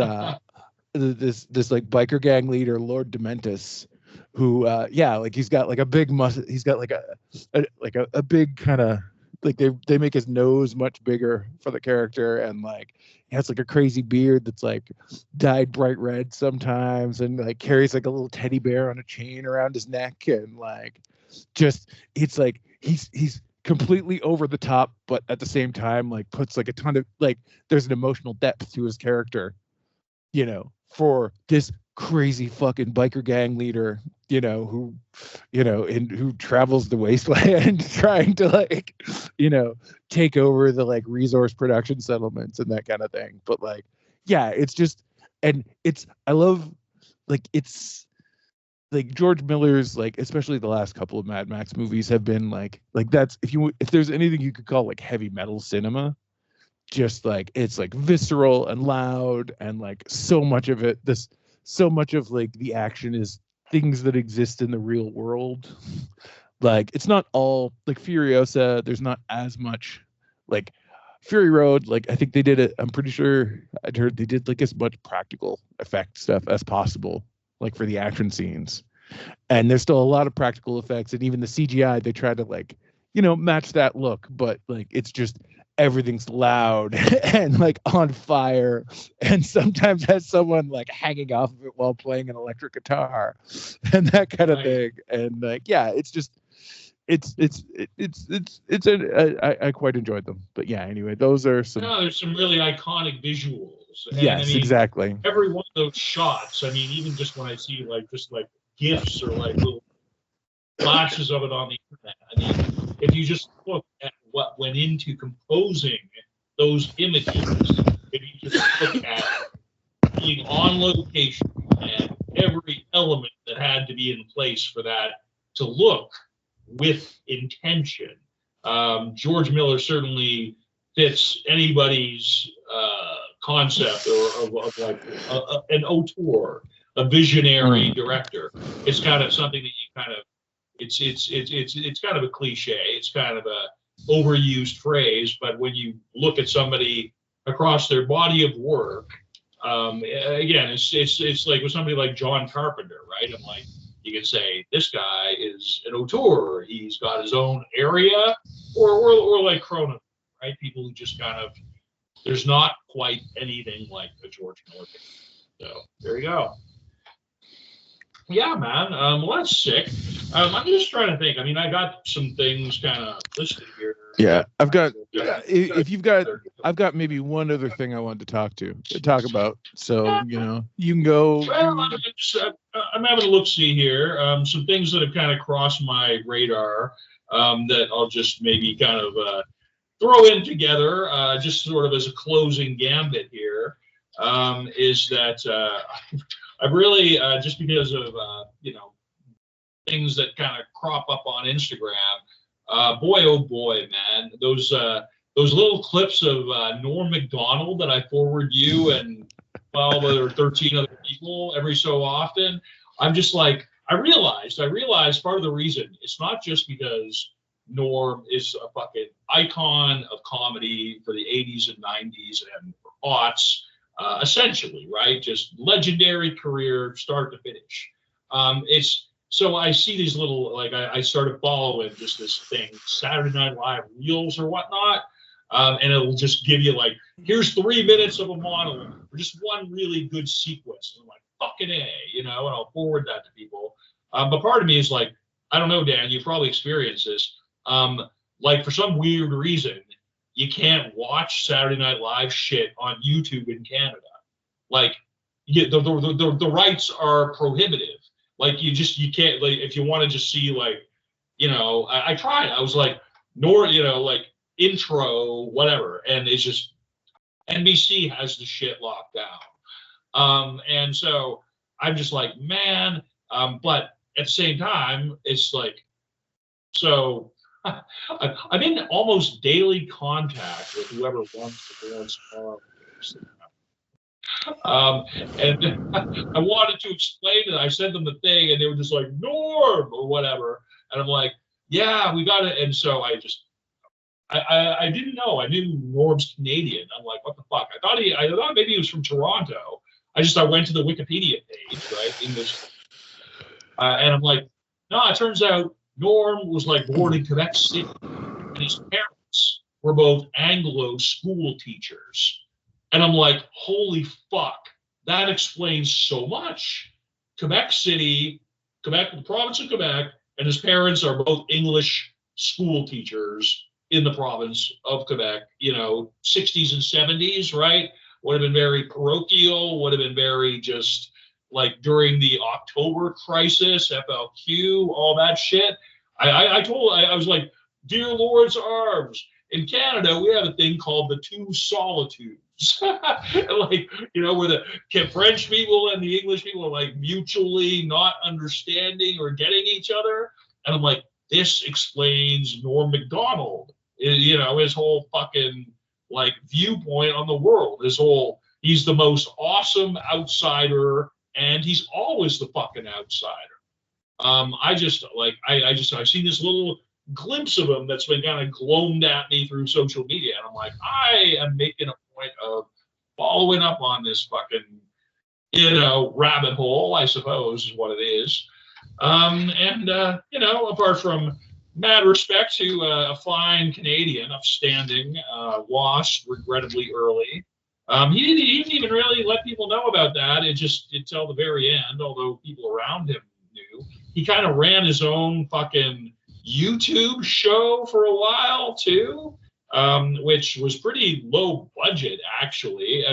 this like biker gang leader Lord Dementus, who like he's got like a big he's got like a big kind of like they make his nose much bigger for the character, and like he has like a crazy beard that's like dyed bright red sometimes, and like carries like a little teddy bear on a chain around his neck, and like just it's like he's completely over the top, but at the same time like puts like a ton of like there's an emotional depth to his character, for this crazy fucking biker gang leader, who who travels the wasteland trying to like take over the like resource production settlements and that kind of thing. But like it's just, and I love like it's like George Miller's like especially the last couple of Mad Max movies have been like that's if there's anything you could call like heavy metal cinema, just like it's like visceral and loud, and like so much of like the action is things that exist in the real world. Like it's not all like Furiosa, there's not as much like Fury Road. Like I think they did it, I'm pretty sure I'd heard they did like as much practical effect stuff as possible, like for the action scenes. And there's still a lot of practical effects, and even the CGI they try to like match that look, but like it's just everything's loud and like on fire, and sometimes has someone like hanging off of it while playing an electric guitar and that kind of Right. thing. And like, yeah, it's just I quite enjoyed them. But yeah, anyway, those are some. No, there's some really iconic visuals. And, Yes, I mean, exactly. every one of those shots, I mean, even just when I see like GIFs or like little flashes of it on the internet, I mean, if you just look at what went into composing those images, if you just look at being on location and every element that had to be in place for that to look with intention, George Miller certainly fits anybody's concept of like an auteur, a visionary director. It's kind of something that you kind of it's kind of a cliche. It's kind of a overused phrase, but when you look at somebody across their body of work, again, it's like with somebody like John Carpenter, right? I'm like, you can say this guy is an auteur. He's got his own area, or like Cronenberg, right? People who just kind of, there's not quite anything like a George Miller. So there you go. Yeah, man. Well, that's sick. I'm just trying to think. I mean, I got some things kind of listed here. Yeah, I've got. If you've got, I've got maybe one other thing I wanted to talk about. So you know, you can go. Well, I'm having a look-see here. Some things that have kind of crossed my radar that I'll just maybe kind of throw in together, just sort of as a closing gambit here, is that I've really, just because of, things that kind of crop up on Instagram, boy, oh boy, man, those little clips of Norm Macdonald that I forward you and 12 or 13 other people every so often, I'm just like, I realized part of the reason, it's not just because Norm is a fucking icon of comedy for the 80s and 90s and aughts, essentially, right? Just legendary career, start to finish. So I see these little, like I started following just this thing, Saturday Night Live Reels or whatnot, and it'll just give you like, here's 3 minutes of a monologue, or just one really good sequence. And I'm like, fucking A, and I'll forward that to people. But part of me is like, I don't know, Dan, you probably experienced this. Like for some weird reason, you can't watch Saturday Night Live shit on YouTube in Canada. Like, the rights are prohibitive. Like you can't, like, if you want to just see like, I tried. I was like, like intro, whatever, and it's just NBC has the shit locked down. And so I'm just like, man. But at the same time, it's like, so I'm in almost daily contact with whoever wants to go on tomorrow. And I wanted to explain it. I sent them the thing, and they were just like, Norm or whatever. And I'm like, yeah, we got it. And so I didn't know. I knew Norm's Canadian. I'm like, what the fuck? I thought maybe he was from Toronto. I went to the Wikipedia page, right? English. And I'm like, no, it turns out Norm was like born in Quebec City, and his parents were both Anglo school teachers. And I'm like, holy fuck, that explains so much. Quebec City, Quebec, the province of Quebec, and his parents are both English school teachers in the province of Quebec, 60s and 70s, right? Would have been very parochial, would have been very just like during the October crisis, FLQ, all that shit. I was like, Dear Lord's Arms, in Canada, we have a thing called the two solitudes. Like, where the French people and the English people are like mutually not understanding or getting each other. And I'm like, this explains Norm Macdonald, his whole fucking like viewpoint on the world. He's the most awesome outsider, and he's always the fucking outsider. I've seen this little glimpse of him that's been kind of glowed at me through social media, and I'm like, I am making a point of following up on this fucking, rabbit hole, I suppose is what it is. Apart from mad respect to a fine Canadian, upstanding, lost regrettably early. He didn't even really let people know about that. Until the very end, although people around him knew. He kind of ran his own fucking YouTube show for a while too, which was pretty low budget actually.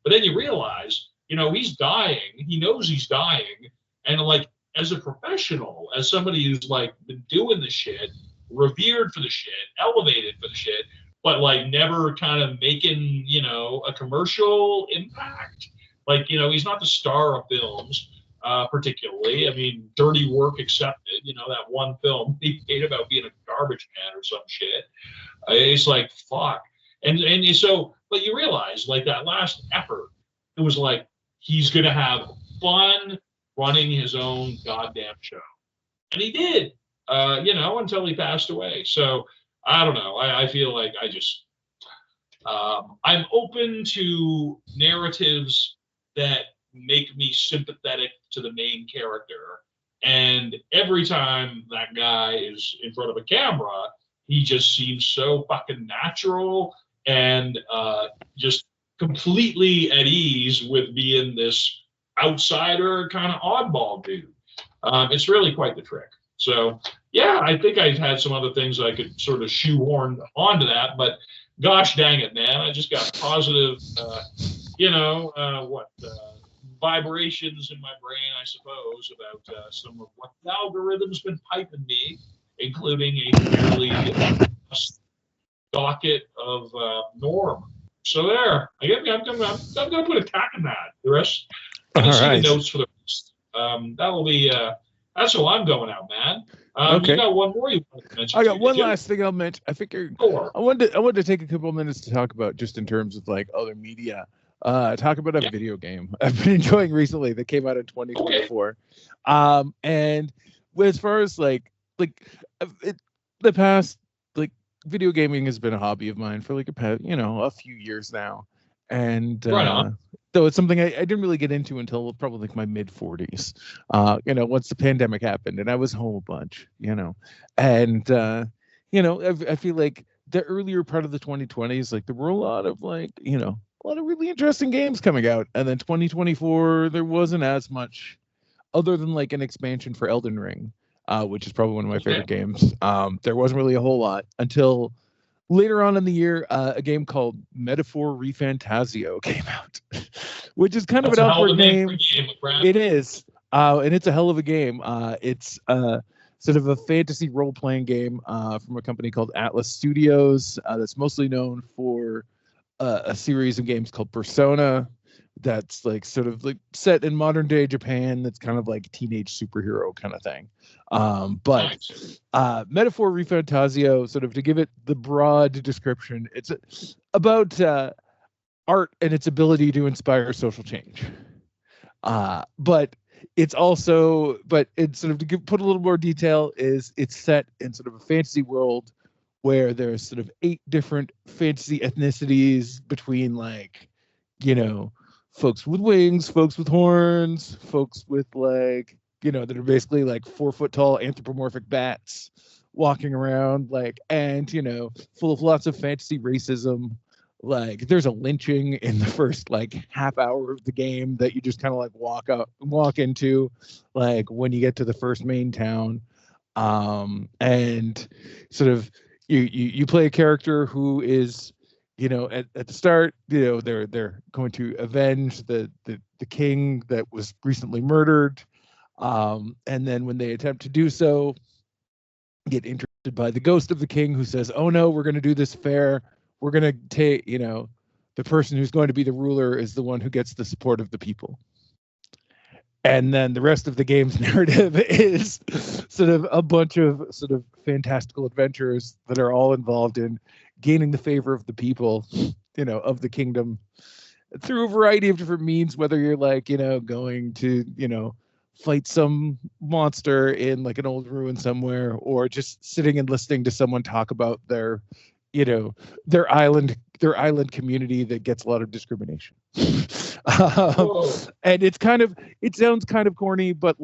But then you realize, he's dying. He knows he's dying, and like as a professional, as somebody who's like been doing the shit, revered for the shit, elevated for the shit, but like never kind of making, a commercial impact. Like, he's not the star of films, particularly. I mean, dirty work accepted, that one film he made about being a garbage man or some shit. It's like, fuck. And so, but you realize, like, that last effort, it was like, he's going to have fun running his own goddamn show. And he did, until he passed away. So, I don't know. I feel like I'm open to narratives that make me sympathetic to the main character. And every time that guy is in front of a camera, he just seems so fucking natural and just completely at ease with being this outsider kind of oddball dude. It's really quite the trick. So, yeah, I think I had some other things I could sort of shoehorn onto that, but gosh dang it, man. I just got positive, vibrations in my brain, I suppose, about some of what the algorithm's been piping me, including a fairly docket of Norm. So there, I'm going to put a tack in that. The rest, I can see the notes for the rest. That will be, that's how I'm going out, man. Okay. You got one more you want to mention? I got one last thing I'll mention. I think I wanted to take a couple of minutes to talk about, just in terms of like other media. Talk about a video game I've been enjoying recently that came out in 2024. Okay. And as far as the past, like, video gaming has been a hobby of mine for like a few years now. And though it's something I didn't really get into until probably like my mid 40s, once the pandemic happened and I was home a bunch, and I feel like the earlier part of the 2020s, like there were a lot of really interesting games coming out, and then 2024 there wasn't as much, other than like an expansion for Elden Ring, which is probably one of my favorite games. There wasn't really a whole lot until later on in the year. A game called Metaphor ReFantazio came out, which is kind of an awkward name. It is, and it's a hell of a game. It's sort of a fantasy role-playing game from a company called Atlas Studios that's mostly known for a series of games called Persona, that's like sort of like set in modern day Japan. That's kind of like teenage superhero kind of thing. But Metaphor ReFantazio, sort of to give it the broad description, it's about art and its ability to inspire social change. But it's sort of to put a little more detail, is it's set in sort of a fantasy world where there's sort of 8 different fantasy ethnicities between folks with wings, folks with horns, folks with that are basically like 4 foot tall anthropomorphic bats walking around, and full of lots of fantasy racism. Like there's a lynching in the first half hour of the game that you just kind of walk into when you get to the first main town. And sort of you play a character who is, at the start, they're going to avenge the king that was recently murdered. And then when they attempt to do so, get interrupted by the ghost of the king, who says, "Oh no, we're going to do this fair. We're going to take, the person who's going to be the ruler is the one who gets the support of the people." And then the rest of the game's narrative is sort of a bunch of sort of fantastical adventures that are all involved in gaining the favor of the people, of the kingdom, through a variety of different means, whether you're going to, fight some monster in an old ruin somewhere, or just sitting and listening to someone talk about their island community that gets a lot of discrimination. And it sounds kind of corny, but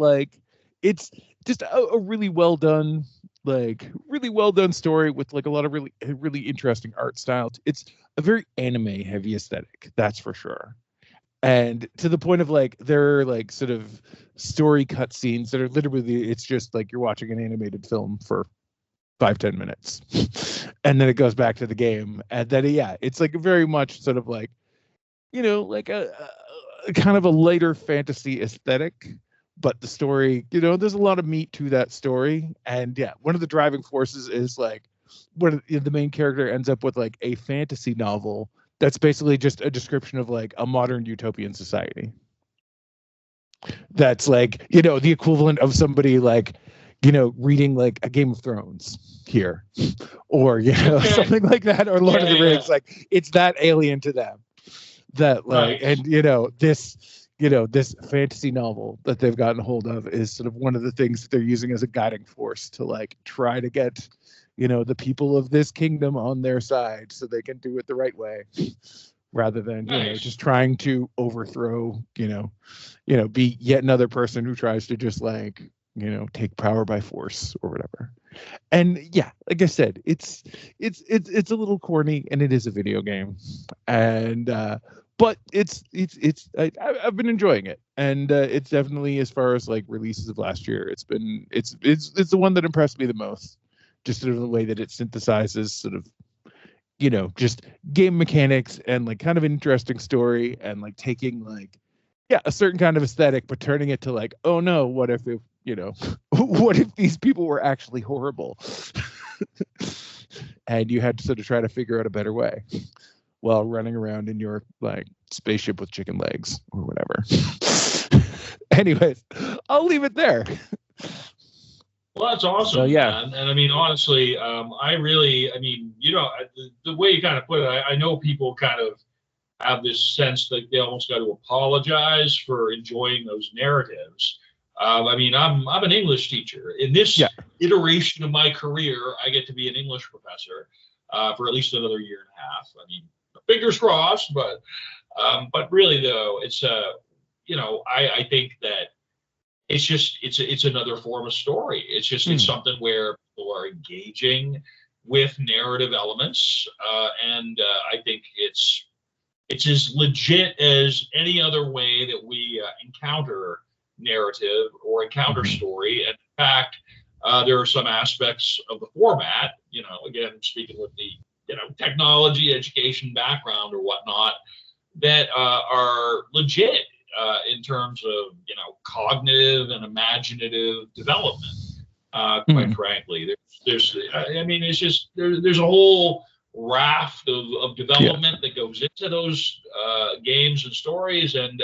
it's just a really well done like really well done story with like a lot of really interesting art style. It's a very anime heavy aesthetic, that's for sure. And to the point of like there are like sort of story cut scenes that are literally, it's just like you're watching an animated film for 5-10 minutes and then it goes back to the game. And then it's like very much sort of like, like a kind of a lighter fantasy aesthetic, but the story, there's a lot of meat to that story. And one of the driving forces is like when the main character ends up with like a fantasy novel that's basically just a description of like a modern utopian society. That's like, the equivalent of somebody like, reading like a Game of Thrones here, or, something like that, or Lord of the Rings. Like it's that alien to them that like, and, this fantasy novel that they've gotten hold of is sort of one of the things that they're using as a guiding force to like try to get the people of this kingdom on their side so they can do it the right way rather than just trying to overthrow be yet another person who tries to just like take power by force or whatever. And like I said, it's a little corny and it is a video game, and but I've been enjoying it, and it's definitely, as far as like releases of last year, it's the one that impressed me the most. Just sort of the way that it synthesizes sort of, just game mechanics and like kind of an interesting story, and like taking like, a certain kind of aesthetic, but turning it to like, oh no, what if what if these people were actually horrible? And you had to sort of try to figure out a better way while running around in your like spaceship with chicken legs or whatever. Anyways, I'll leave it there. Well, that's awesome. So, man. And I mean, honestly, the way you kind of put it, I know people kind of have this sense that they almost got to apologize for enjoying those narratives. I'm an English teacher. In this iteration of my career, I get to be an English professor for at least another year and a half. I mean, fingers crossed, but really though, it's I think that it's another form of story. It's something where people are engaging with narrative elements, and I think it's as legit as any other way that we encounter narrative or encounter story. And in fact, there are some aspects of the format, again, speaking with the technology education background or whatnot, that are legit in terms of cognitive and imaginative development. Quite frankly, there's a whole raft of development that goes into those games and stories, and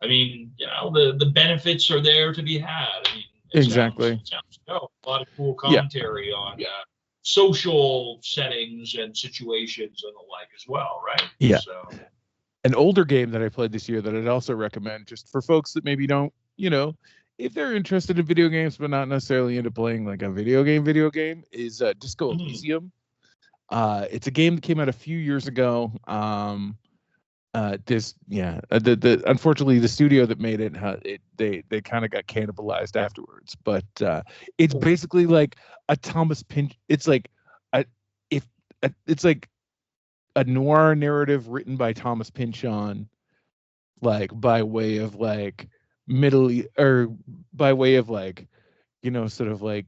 the benefits are there to be had. I mean, exactly. Sounds a lot of cool commentary on social settings and situations and the like as well, right? Yeah. So, an older game that I played this year that I'd also recommend, just for folks that maybe don't, if they're interested in video games but not necessarily into playing like a video game, is Disco Elysium. It's a game that came out a few years ago. Unfortunately the studio that made it, they kind of got cannibalized afterwards. But it's basically like a Thomas Pynchon. It's like it's like a noir narrative written by Thomas Pynchon, like by way of like sort of like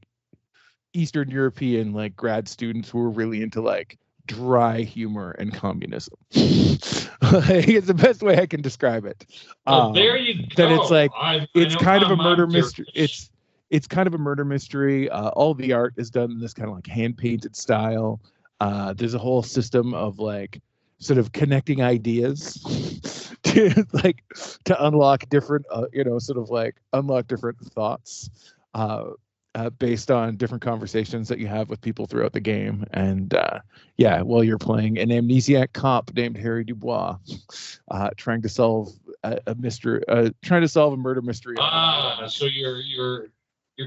Eastern European like grad students who were really into like dry humor and communism. It's the best way I can describe it. There you go. That it's like it's kind of a murder mystery. It's kind of a murder mystery. All the art is done in this kind of like hand painted style. There's a whole system of like sort of connecting ideas to unlock different unlock different thoughts based on different conversations that you have with people throughout the game. And while you're playing an amnesiac cop named Harry Dubois, trying to solve a murder mystery. So your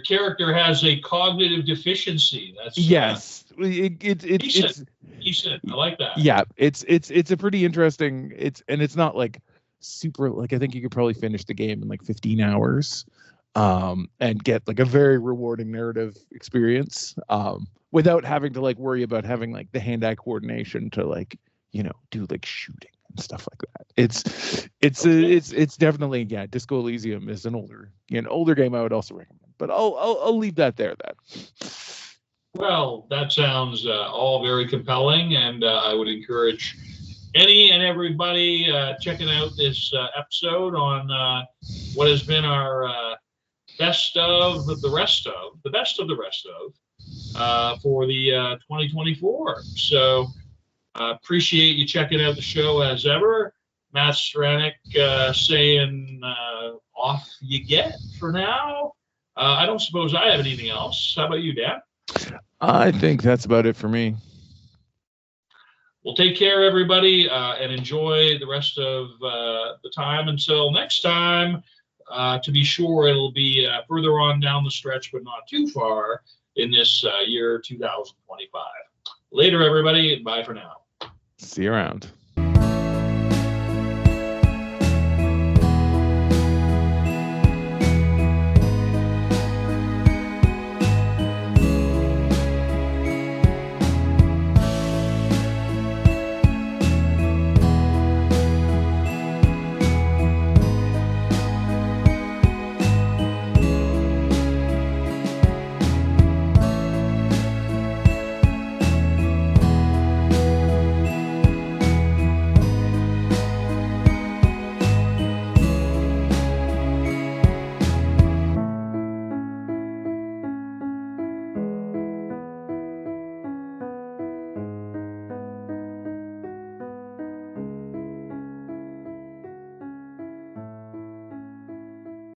character has a cognitive deficiency. That's yes. It's decent. I like that. Yeah, it's a pretty interesting. It's not like super, like I think you could probably finish the game in like 15 hours. and get like a very rewarding narrative experience without having to like worry about having like the hand-eye coordination to like, you know, do like shooting and stuff like that. It's definitely, yeah, Disco Elysium is an older game I would also recommend, but I'll leave that there then. Well, that sounds all very compelling, and I would encourage any and everybody checking out this episode on what has been our best of the rest of for the 2024. So appreciate you checking out the show as ever. Matt Stranik saying off you get for now. I don't suppose I have anything else. How about you, Dan? I think that's about it for me. Well, take care, everybody, and enjoy the rest of the time until next time. To be sure, it'll be further on down the stretch, but not too far in this year 2025. Later, everybody. Bye for now. See you around.